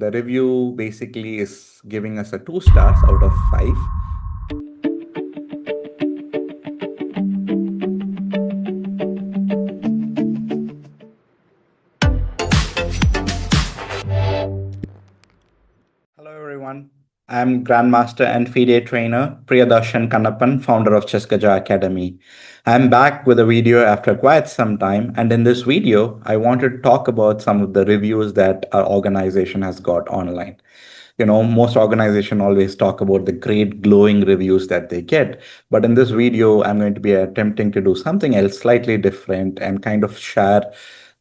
and the review basically is giving us a 2 stars out of 5. Hello everyone. I'm Grandmaster and FIDE trainer Priyadharshan Kannappan, founder of Chess Gaja Academy. I'm back with a video after quite some time, and in this video, I wanted to talk about some of the reviews that our organization has got online. Most organizations always talk about the great glowing reviews that they get, but in this video, I'm going to be attempting to do something else slightly different and kind of share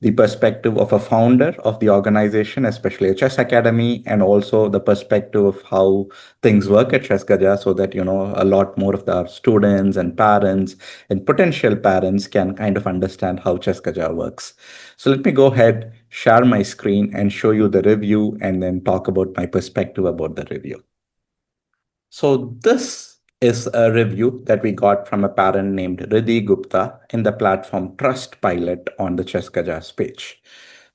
the perspective of a founder of the organization, especially a chess academy, and also the perspective of how things work at Chess Gaja, so that a lot more of the students and parents and potential parents can kind of understand how Chess Gaja works. So let me go ahead, share my screen, and show you the review, and then talk about my perspective about the review. So this is a review that we got from a parent named Riddhi Gupta in the platform Trustpilot on the Chess Gaja's page.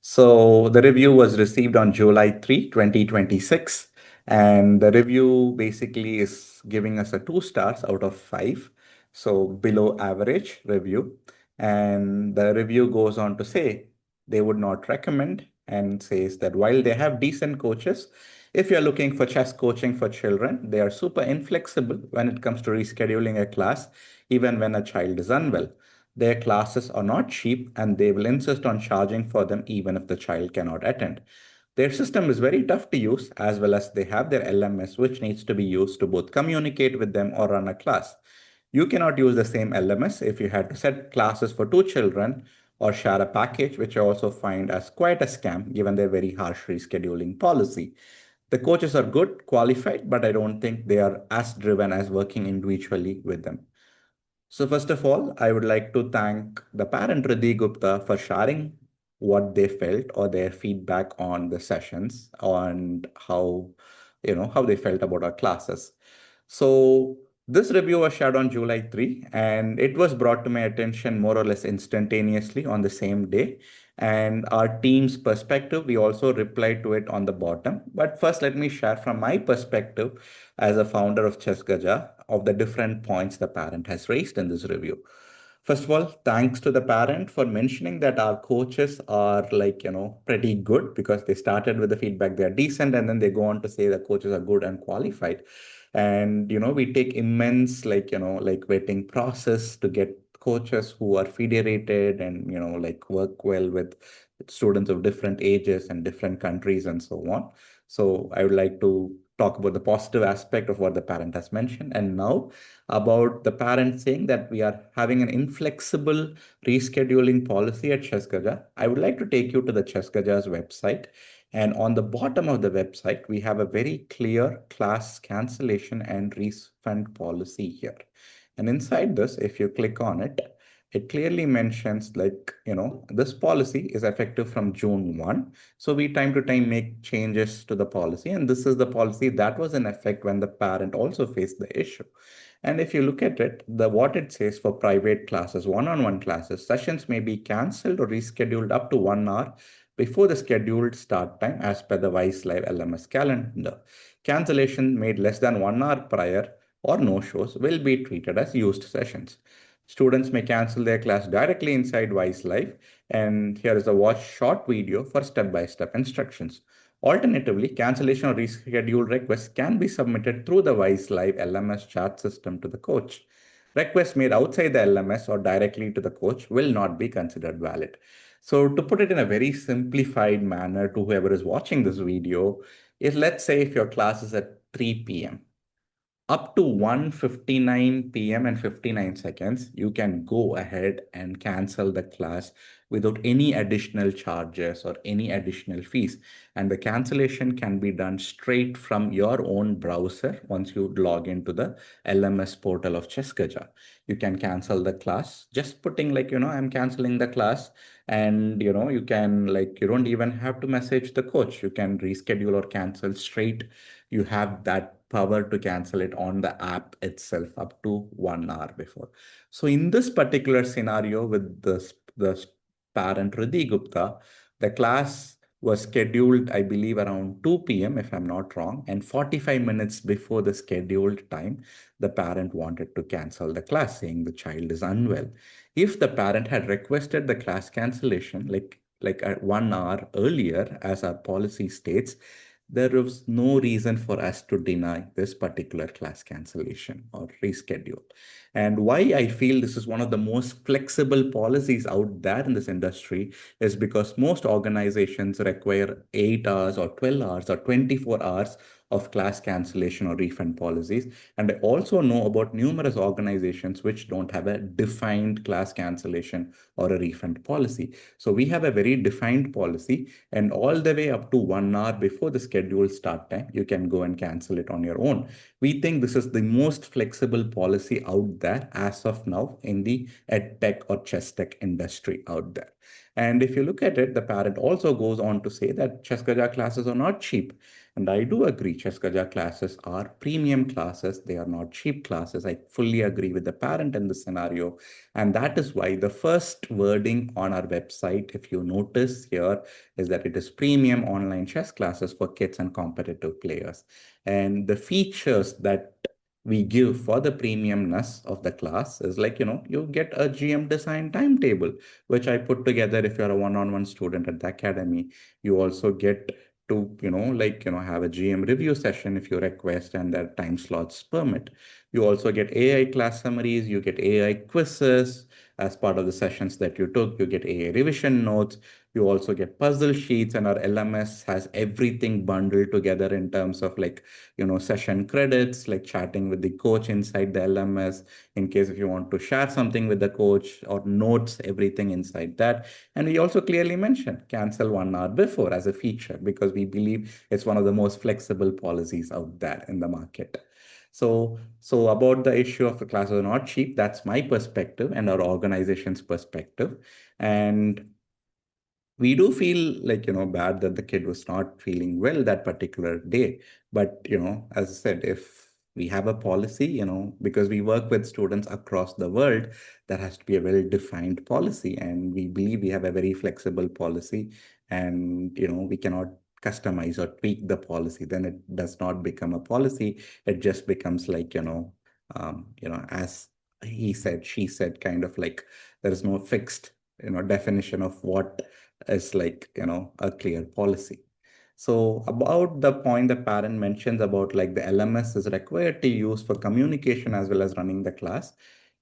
So the review was received on July 3, 2026, and the review basically is giving us a 2 stars out of 5, so below average review. And the review goes on to say they would not recommend, and says that while they have decent coaches, if you're looking for chess coaching for children, they are super inflexible when it comes to rescheduling a class, even when a child is unwell. Their classes are not cheap, and they will insist on charging for them even if the child cannot attend. Their system is very tough to use, as well as they have their LMS, which needs to be used to both communicate with them or run a class. You cannot use the same LMS if you had to set classes for two children or share a package, which I also find as quite a scam given their very harsh rescheduling policy. The coaches are good, qualified, but I don't think they are as driven as working individually with them. So first of all, I would like to thank the parent Riddhi Gupta for sharing what they felt or their feedback on the sessions and how they felt about our classes. So this review was shared on July 3, and it was brought to my attention more or less instantaneously on the same day. And our team's perspective, we also replied to it on the bottom. But first, let me share from my perspective as a founder of Chess Gaja of the different points the parent has raised in this review. First of all, thanks to the parent for mentioning that our coaches are pretty good, because they started with the feedback they are decent, and then they go on to say the coaches are good and qualified. And we take immense vetting process to get coaches who are federated and work well with students of different ages and different countries and so on. So I would like to talk about the positive aspect of what the parent has mentioned. And now about the parent saying that we are having an inflexible rescheduling policy at Chess Gaja. I would like to take you to the Chess Gaja's website. And on the bottom of the website, we have a very clear class cancellation and refund policy here. And inside this, if you click on it, it clearly mentions this policy is effective from June 1. So we time to time make changes to the policy. And this is the policy that was in effect when the parent also faced the issue. And if you look at it, what it says for private classes, one-on-one classes, sessions may be cancelled or rescheduled up to 1 hour before the scheduled start time as per the Wise Live LMS calendar. Cancellation made less than 1 hour prior or no-shows will be treated as used sessions. Students may cancel their class directly inside Wise Live, and here is a watch short video for step-by-step instructions. Alternatively, cancellation or reschedule requests can be submitted through the Wise Live LMS chat system to the coach. Requests made outside the LMS or directly to the coach will not be considered valid. So to put it in a very simplified manner to whoever is watching this video, is let's say if your class is at 3 p.m. up to 1:59 p.m. and 59 seconds, you can go ahead and cancel the class without any additional charges or any additional fees. And the cancellation can be done straight from your own browser once you log into the LMS portal of Chess Gaja. You can cancel the class just putting I'm canceling the class, and you can you don't even have to message the coach. You can reschedule or cancel straight. You have that power to cancel it on the app itself up to 1 hour before. So in this particular scenario with the parent Riddhi Gupta, the class was scheduled, I believe, around 2 p.m., if I'm not wrong. And 45 minutes before the scheduled time, the parent wanted to cancel the class, saying the child is unwell. If the parent had requested the class cancellation, like at 1 hour earlier, as our policy states, there was no reason for us to deny this particular class cancellation or reschedule. And why I feel this is one of the most flexible policies out there in this industry is because most organizations require 8 hours or 12 hours or 24 hours of class cancellation or refund policies. And I also know about numerous organizations which don't have a defined class cancellation or a refund policy. So we have a very defined policy, and all the way up to 1 hour before the scheduled start time, you can go and cancel it on your own. We think this is the most flexible policy out there as of now in the edtech or chess tech industry out there. And if you look at it, the parent also goes on to say that Chess Gaja classes are not cheap. And I do agree, Chess Gaja classes are premium classes. They are not cheap classes. I fully agree with the parent in this scenario. And that is why the first wording on our website, if you notice here, is that it is premium online chess classes for kids and competitive players. And the features that we give for the premiumness of the class is like, you get a GM design timetable, which I put together if you're a one-on-one student at the academy. You also get to, have a GM review session if you request and that time slots permit. You also get AI class summaries, you get AI quizzes as part of the sessions that you took, you get AI revision notes, you also get puzzle sheets, and our LMS has everything bundled together in terms of like, session credits, like chatting with the coach inside the LMS, in case if you want to share something with the coach or notes, everything inside that. And we also clearly mentioned cancel 1 hour before as a feature because we believe it's one of the most flexible policies out there in the market. So about the issue of the classes are not cheap, that's my perspective and our organization's perspective. And we do feel like bad that the kid was not feeling well that particular day, but as I said, if we have a policy, because we work with students across the world, there has to be a well defined policy, and we believe we have a very flexible policy. And we cannot customize or tweak the policy, then it does not become a policy. It just becomes like as he said, she said, kind of like there is no fixed definition of what is like a clear policy. So about the point the parent mentions about like the LMS is required to use for communication as well as running the class.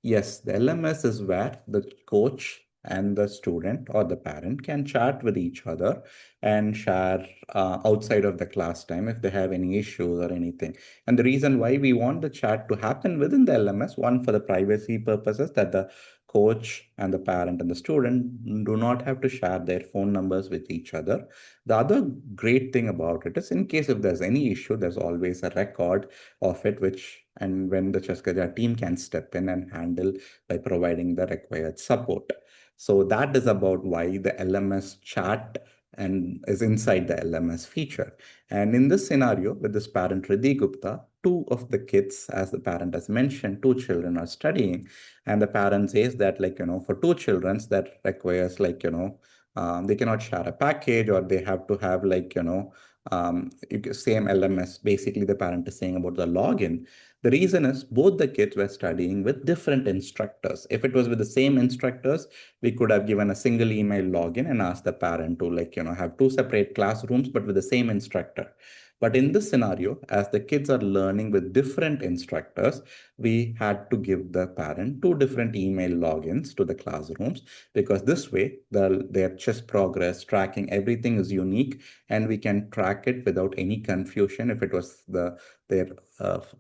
Yes, the LMS is where the coach and the student or the parent can chat with each other and share outside of the class time if they have any issues or anything. And the reason why we want the chat to happen within the LMS, one, for the privacy purposes, that the coach and the parent and the student do not have to share their phone numbers with each other. The other great thing about it is in case if there's any issue, there's always a record of it, which and when the Cheskaja team can step in and handle by providing the required support. So that is about why the LMS chat and is inside the LMS feature. And in this scenario, with this parent Riddhi Gupta, two of the kids, as the parent has mentioned, two children are studying, and the parent says that like for two children that requires like they cannot share a package, or they have to have like same LMS. Basically the parent is saying about the login. The reason is both the kids were studying with different instructors. If it was with the same instructors, we could have given a single email login and asked the parent to like have two separate classrooms but with the same instructor. But in this scenario, as the kids are learning with different instructors, we had to give the parent two different email logins to the classrooms, because this way their chess progress tracking, everything is unique, and we can track it without any confusion if it was their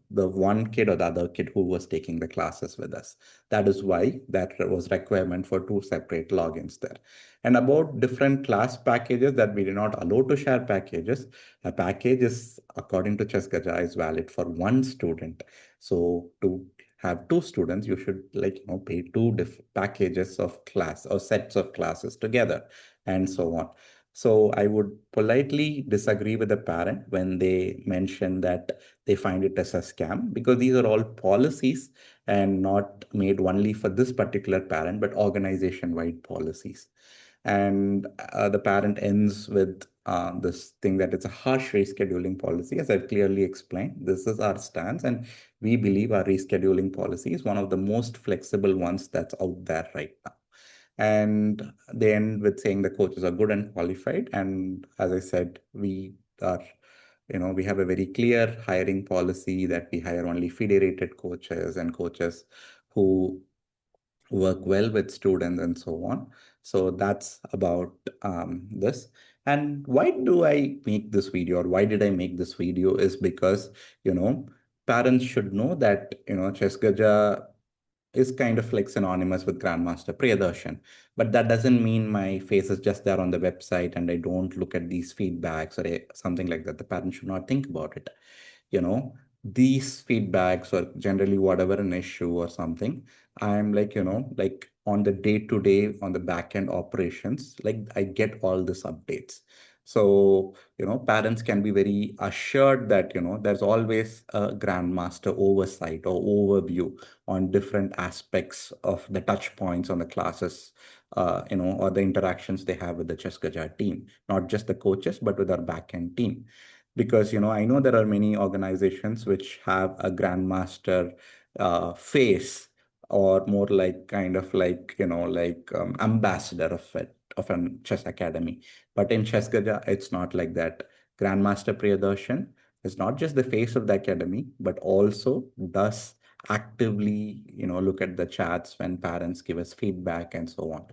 the one kid or the other kid who was taking the classes with us. That is why that was requirement for two separate logins there. And about different class packages that we did not allow to share packages, a package is, according to Chess Gaja, is valid for one student. So to have two students, you should like pay two packages of class or sets of classes together, and so on. So I would politely disagree with the parent when they mention that they find it as a scam, because these are all policies and not made only for this particular parent, but organization-wide policies. And the parent ends with this thing that it's a harsh rescheduling policy. As I've clearly explained, this is our stance, and we believe our rescheduling policy is one of the most flexible ones that's out there right now. And they end with saying the coaches are good and qualified. And as I said, we have a very clear hiring policy that we hire only FIDE-rated coaches and coaches who work well with students and so on. So that's about this. And why do I make this video, or why did I make this video, is because, parents should know that, Chess Gaja is kind of like synonymous with Grandmaster Priyadharshan. But that doesn't mean my face is just there on the website and I don't look at these feedbacks or something like that. The parents should not think about it. You know, these feedbacks, or generally whatever an issue or something, I'm like, like on the day to day, on the back end operations, like I get all these updates. So, parents can be very assured that, there's always a grandmaster oversight or overview on different aspects of the touch points on the classes, or the interactions they have with the Chess Gaja team, not just the coaches, but with our backend team. Because, I know there are many organizations which have a grandmaster face, or more like kind of like, ambassador of it, of a chess academy. But in Chess Gaja, it's not like that. Grandmaster Priyadarshan is not just the face of the academy, but also does actively, look at the chats when parents give us feedback and so on.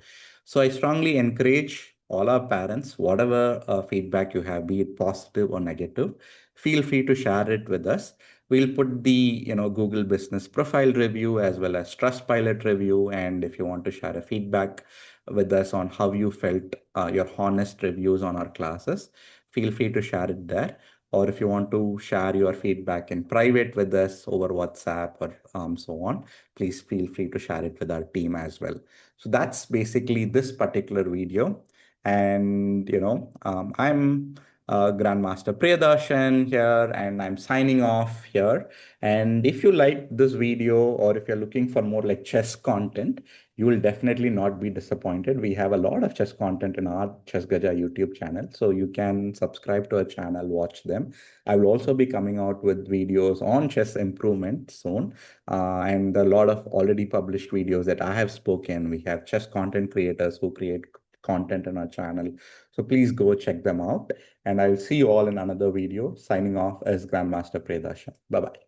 So I strongly encourage all our parents, whatever feedback you have, be it positive or negative, feel free to share it with us. We'll put the, Google Business Profile review as well as Trustpilot review. And if you want to share a feedback with us on how you felt, your honest reviews on our classes, feel free to share it there. Or if you want to share your feedback in private with us over WhatsApp or so on, please feel free to share it with our team as well. So that's basically this particular video. And, I'm Grandmaster Priyadarshan here, and I'm signing off here. And if you like this video, or if you're looking for more like chess content, you will definitely not be disappointed. We have a lot of chess content in our Chess Gaja YouTube channel, so you can subscribe to our channel, watch them. I will also be coming out with videos on chess improvement soon, and a lot of already published videos that I have spoken. We have chess content creators who create content on our channel. So please go check them out. And I'll see you all in another video. Signing off as Grandmaster Priyadarshan. Bye-bye.